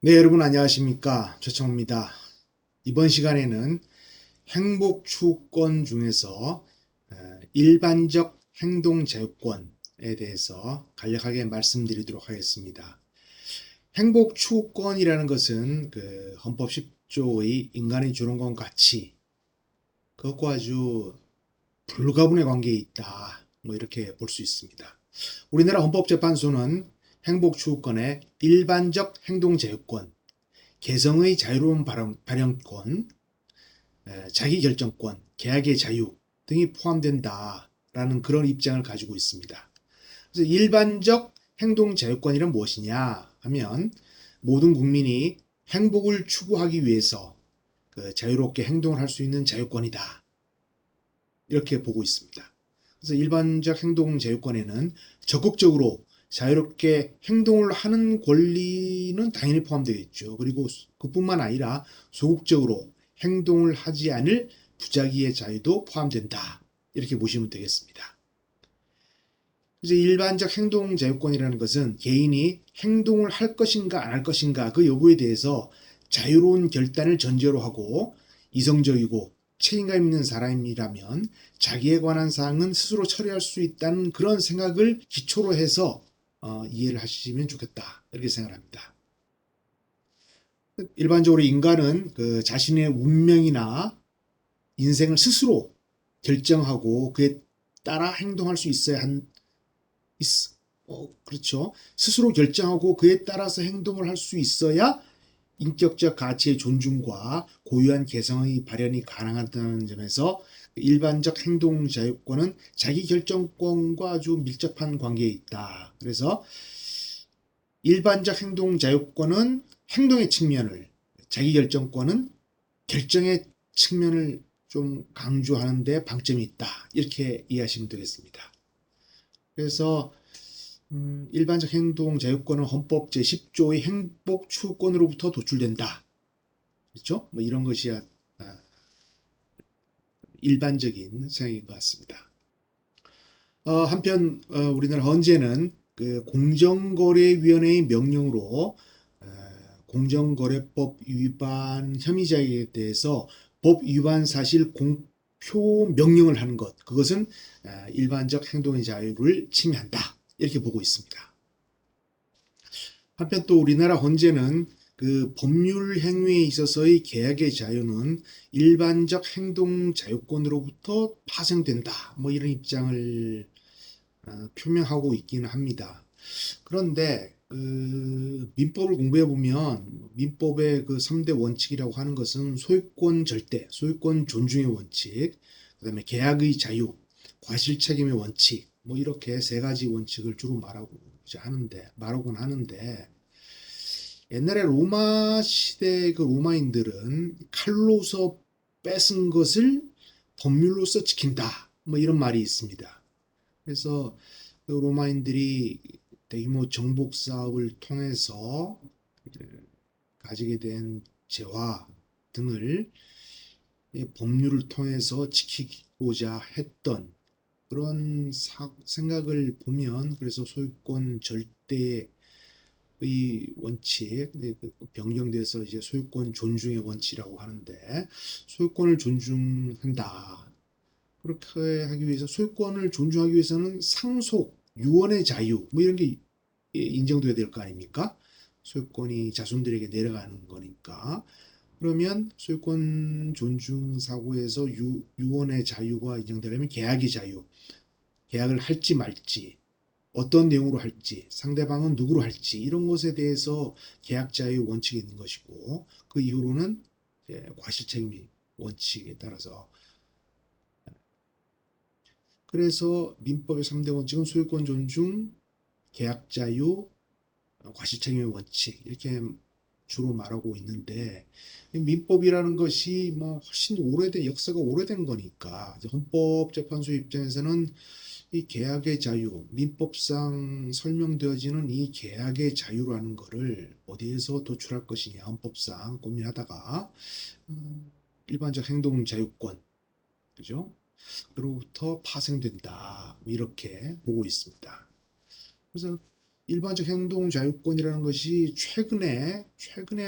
네, 여러분 안녕하십니까? 조청호입니다. 이번 시간에는 행복 추구권 중에서 일반적 행동 자유권에 대해서 간략하게 말씀드리도록 하겠습니다. 행복 추구권이라는 것은 그 헌법 10조의 인간의 주권과 가치, 그것과 아주 불가분의 관계에 있다. 뭐 이렇게 볼 수 있습니다. 우리나라 헌법재판소는 행복 추구권의 일반적 행동 자유권, 개성의 자유로운 발현권, 자기결정권, 계약의 자유 등이 포함된다라는 그런 입장을 가지고 있습니다. 그래서 일반적 행동 자유권이란 무엇이냐 하면 모든 국민이 행복을 추구하기 위해서 자유롭게 행동을 할 수 있는 자유권이다. 이렇게 보고 있습니다. 그래서 일반적 행동 자유권에는 적극적으로 자유롭게 행동을 하는 권리는 당연히 포함되겠죠. 그리고 그뿐만 아니라 소극적으로 행동을 하지 않을 부작위의 자유도 포함된다. 이렇게 보시면 되겠습니다. 그래서 일반적 행동 자유권이라는 것은 개인이 행동을 할 것인가 안 할 것인가 그 여부에 대해서 자유로운 결단을 전제로 하고 이성적이고 책임감 있는 사람이라면 자기에 관한 사항은 스스로 처리할 수 있다는 그런 생각을 기초로 해서 이해를 하시면 좋겠다. 이렇게 생각합니다. 일반적으로 인간은 그 자신의 운명이나 인생을 스스로 결정하고 그에 따라 행동할 수 있어야 그렇죠. 스스로 결정하고 그에 따라서 행동을 할 수 있어야 인격적 가치의 존중과 고유한 개성의 발현이 가능하다는 점에서 일반적 행동 자유권은 자기 결정권과 아주 밀접한 관계에 있다. 그래서 일반적 행동 자유권은 행동의 측면을, 자기 결정권은 결정의 측면을 좀 강조하는 데 방점이 있다. 이렇게 이해하시면 되겠습니다. 그래서 일반적 행동 자유권은 헌법 제10조의 행복 추구권으로부터 도출된다. 그렇죠? 뭐 이런 것이 일반적인 생각인 것 같습니다. 한편 우리나라 헌재는 그 공정거래위원회의 명령으로 공정거래법 위반 혐의자에 대해서 법 위반 사실 공표 명령을 하는 것, 그것은 일반적 행동의 자유를 침해한다. 이렇게 보고 있습니다. 한편 또 우리나라 헌재는 그 법률 행위에 있어서의 계약의 자유는 일반적 행동 자유권으로부터 파생된다. 뭐 이런 입장을 표명하고 있기는 합니다. 그런데 그 민법을 공부해 보면 민법의 그 3대 원칙이라고 하는 것은 소유권 절대, 소유권 존중의 원칙, 그다음에 계약의 자유, 과실 책임의 원칙, 뭐 이렇게 세 가지 원칙을 주로 말하곤 하는데 옛날에 로마 시대 그 로마인들은 칼로서 뺏은 것을 법률로서 지킨다. 뭐 이런 말이 있습니다. 그래서 그 로마인들이 대규모 정복 사업을 통해서 가지게 된 재화 등을 법률을 통해서 지키고자 했던 그런 생각을 보면 그래서 소유권 절대의 원칙 변경돼서 이제 소유권 존중의 원칙이라고 하는데 소유권을 존중한다. 그렇게 하기 위해서 소유권을 존중하기 위해서는 상속, 유언의 자유 뭐 이런 게 인정돼야 될 거 아닙니까? 소유권이 자손들에게 내려가는 거니까. 그러면 소유권 존중 사고에서 유언의 자유가 인정되려면 계약의 자유, 계약을 할지 말지, 어떤 내용으로 할지, 상대방은 누구로 할지 이런 것에 대해서 계약 자유 원칙이 있는 것이고 그 이후로는 과실책임 원칙에 따라서 그래서 민법의 3대 원칙은 소유권 존중, 계약 자유, 과실책임의 원칙 이렇게 주로 말하고 있는데 민법이라는 것이 뭐 훨씬 오래된 역사가 오래된 거니까 헌법재판소 입장에서는 이 계약의 자유, 민법상 설명되어지는 이 계약의 자유라는 것을 어디에서 도출할 것이냐 헌법상 고민하다가 일반적 행동 자유권, 그죠? 그로부터 파생된다 이렇게 보고 있습니다. 그래서 일반적 행동 자유권이라는 것이 최근에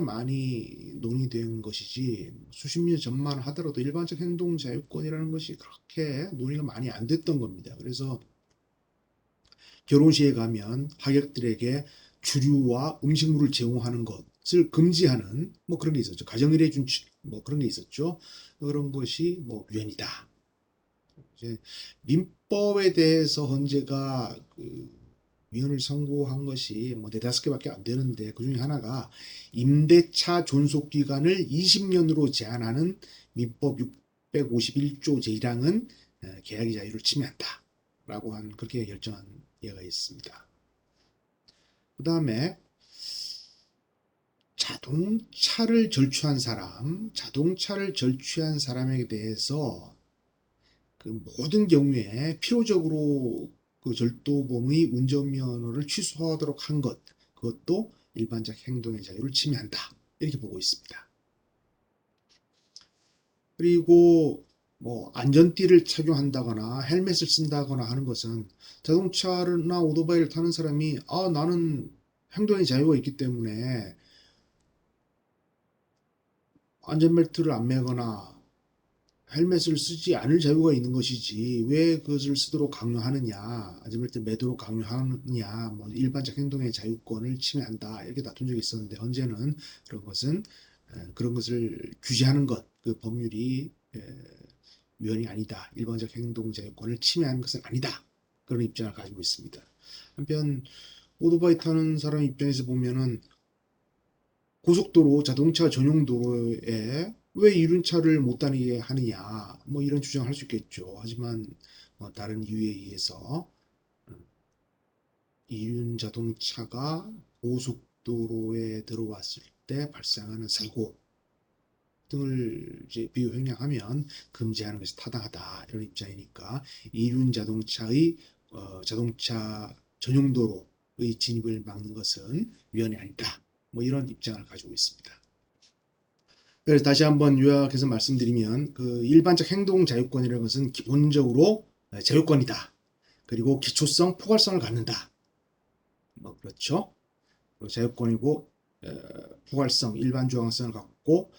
많이 논의된 것이지 수십 년 전만 하더라도 일반적 행동 자유권이라는 것이 그렇게 논의가 많이 안 됐던 겁니다. 그래서 결혼식에 가면 하객들에게 주류와 음식물을 제공하는 것을 금지하는 뭐 그런 게 있었죠. 가정일에 준칙 뭐 그런 게 있었죠. 그런 것이 뭐 위헌이다. 이제 민법에 대해서 헌재가 위헌을 선고한 것이 뭐 네다섯 개밖에 안 되는데 그 중에 하나가 임대차 존속 기간을 20년으로 제한하는 민법 651조 제1항은 계약의 자유를 침해한다. 라고 한 그렇게 결정한 예가 있습니다. 그 다음에 자동차를 절취한 사람에 대해서 그 모든 경우에 필요적으로 그 절도범의 운전면허를 취소하도록 한 것, 그것도 일반적 행동의 자유를 침해한다. 이렇게 보고 있습니다. 그리고 뭐 안전띠를 착용한다거나 헬멧을 쓴다거나 하는 것은 자동차나 오토바이를 타는 사람이 나는 행동의 자유가 있기 때문에 안전벨트를 안 매거나 헬멧을 쓰지 않을 자유가 있는 것이지 왜 그것을 쓰도록 강요하느냐, 안전벨트 매도록 강요하느냐, 뭐 일반적 행동의 자유권을 침해한다 이렇게 다툰 적이 있었는데 현재는 그런 것을 규제하는 것, 그 법률이 위헌이 아니다, 일반적 행동 자유권을 침해하는 것은 아니다 그런 입장을 가지고 있습니다. 한편 오토바이 타는 사람 입장에서 보면은 고속도로, 자동차 전용 도로에 왜 이륜차를 못 다니게 하느냐, 뭐 이런 주장을 할 수 있겠죠. 하지만 다른 이유에 의해서 이륜 자동차가 고속도로에 들어왔을 때 발생하는 사고 등을 이제 비교형량하면 금지하는 것이 타당하다 이런 입장이니까 이륜 자동차의 자동차 전용 도로의 진입을 막는 것은 위헌이 아니다. 뭐 이런 입장을 가지고 있습니다. 그래서 다시 한번 요약해서 말씀드리면 그 일반적 행동 자유권이라는 것은 기본적으로 자유권이다. 그리고 기초성, 포괄성을 갖는다. 뭐 그렇죠. 자유권이고 포괄성, 일반 조항성을 갖고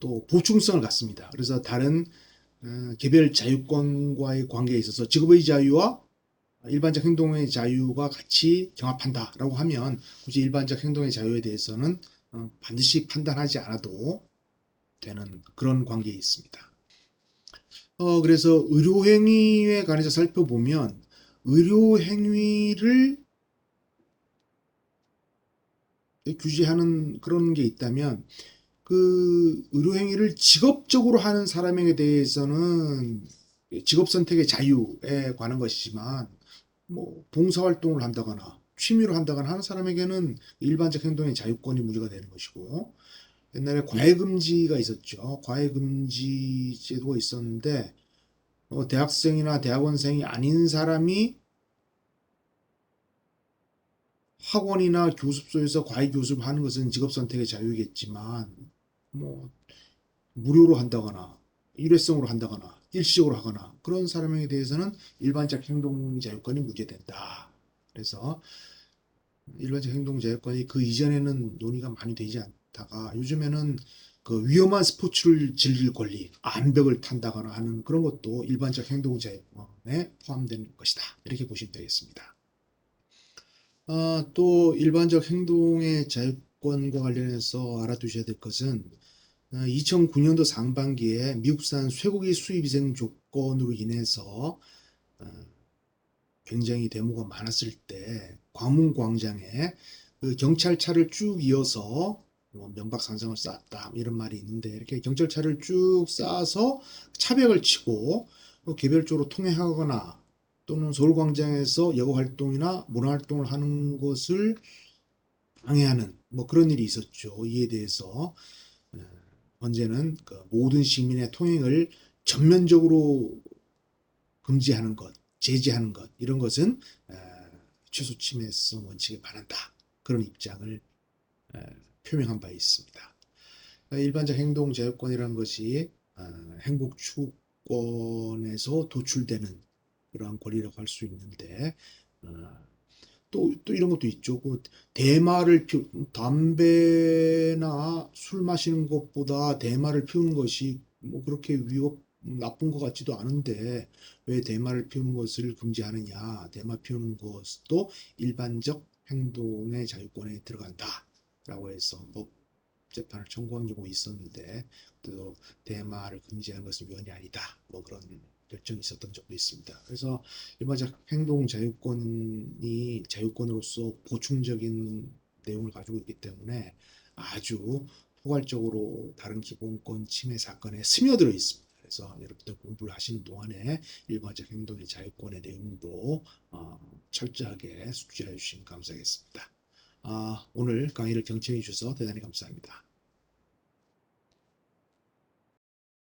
또 보충성을 갖습니다. 그래서 다른 개별 자유권과의 관계에 있어서 직업의 자유와 일반적 행동의 자유가 같이 경합한다라고 하면 굳이 일반적 행동의 자유에 대해서는 반드시 판단하지 않아도 되는 그런 관계에 있습니다. 그래서 의료행위에 관해서 살펴보면 의료행위를 규제하는 그런 게 있다면 그 의료행위를 직업적으로 하는 사람에게 대해서는 직업 선택의 자유에 관한 것이지만 뭐 봉사활동을 한다거나 취미로 한다거나 하는 사람에게는 일반적 행동의 자유권이 무리가 되는 것이고 옛날에 과외금지가 있었죠. 과외금지 제도가 있었는데 대학생이나 대학원생이 아닌 사람이 학원이나 교습소에서 과외 교습을 하는 것은 직업 선택의 자유겠지만 뭐 무료로 한다거나 일회성으로 한다거나 일시적으로 하거나 그런 사람에 대해서는 일반적 행동 자유권이 무제된다. 그래서 일반적 행동 자유권이 그 이전에는 논의가 많이 되지 않다가 요즘에는 그 위험한 스포츠를 즐길 권리, 암벽을 탄다거나 하는 그런 것도 일반적 행동 자유권에 포함된 것이다. 이렇게 보시면 되겠습니다. 또 일반적 행동의 자유권과 관련해서 알아두셔야 될 것은 2009년도 상반기에 미국산 쇠고기 수입 위생 조건으로 인해서 굉장히 데모가 많았을 때 광문광장에 그 경찰차를 쭉 이어서 명박산성을 쌓았다 이런 말이 있는데 이렇게 경찰차를 쭉 쌓아서 차벽을 치고 개별적으로 통행하거나 또는 서울광장에서 여가활동이나 문화활동을 하는 것을 방해하는 뭐 그런 일이 있었죠. 이에 대해서 현재는 그 모든 시민의 통행을 전면적으로 금지하는 것, 제지하는 것 이런 것은 최소 침해성 원칙에 반한다. 그런 입장을 표명한 바 있습니다. 일반적 행동 자유권이라는 것이 행복 추구권에서 도출되는 그러한 권리라고 할 수 있는데 또 이런 것도 있죠. 대마를 담배나 술 마시는 것보다 대마를 피우는 것이 뭐 그렇게 나쁜 것 같지도 않은데 왜 대마를 피우는 것을 금지하느냐? 대마 피우는 것도 일반적 행동의 자유권에 들어간다라고 해서 법 재판을 청구한 경우 있었는데 또 대마를 금지하는 것은 위헌이 아니다. 뭐 그런 결정이 있었던 적도 있습니다. 그래서 일반적 행동 자유권이 자유권으로서 보충적인 내용을 가지고 있기 때문에 아주 포괄적으로 다른 기본권 침해 사건에 스며들어 있습니다. 그래서 여러분들 공부를 하시는 동안에 일반적 행동의 자유권의 내용도 철저하게 숙지해 주시면 감사하겠습니다. 오늘 강의를 경청해 주셔서 대단히 감사합니다.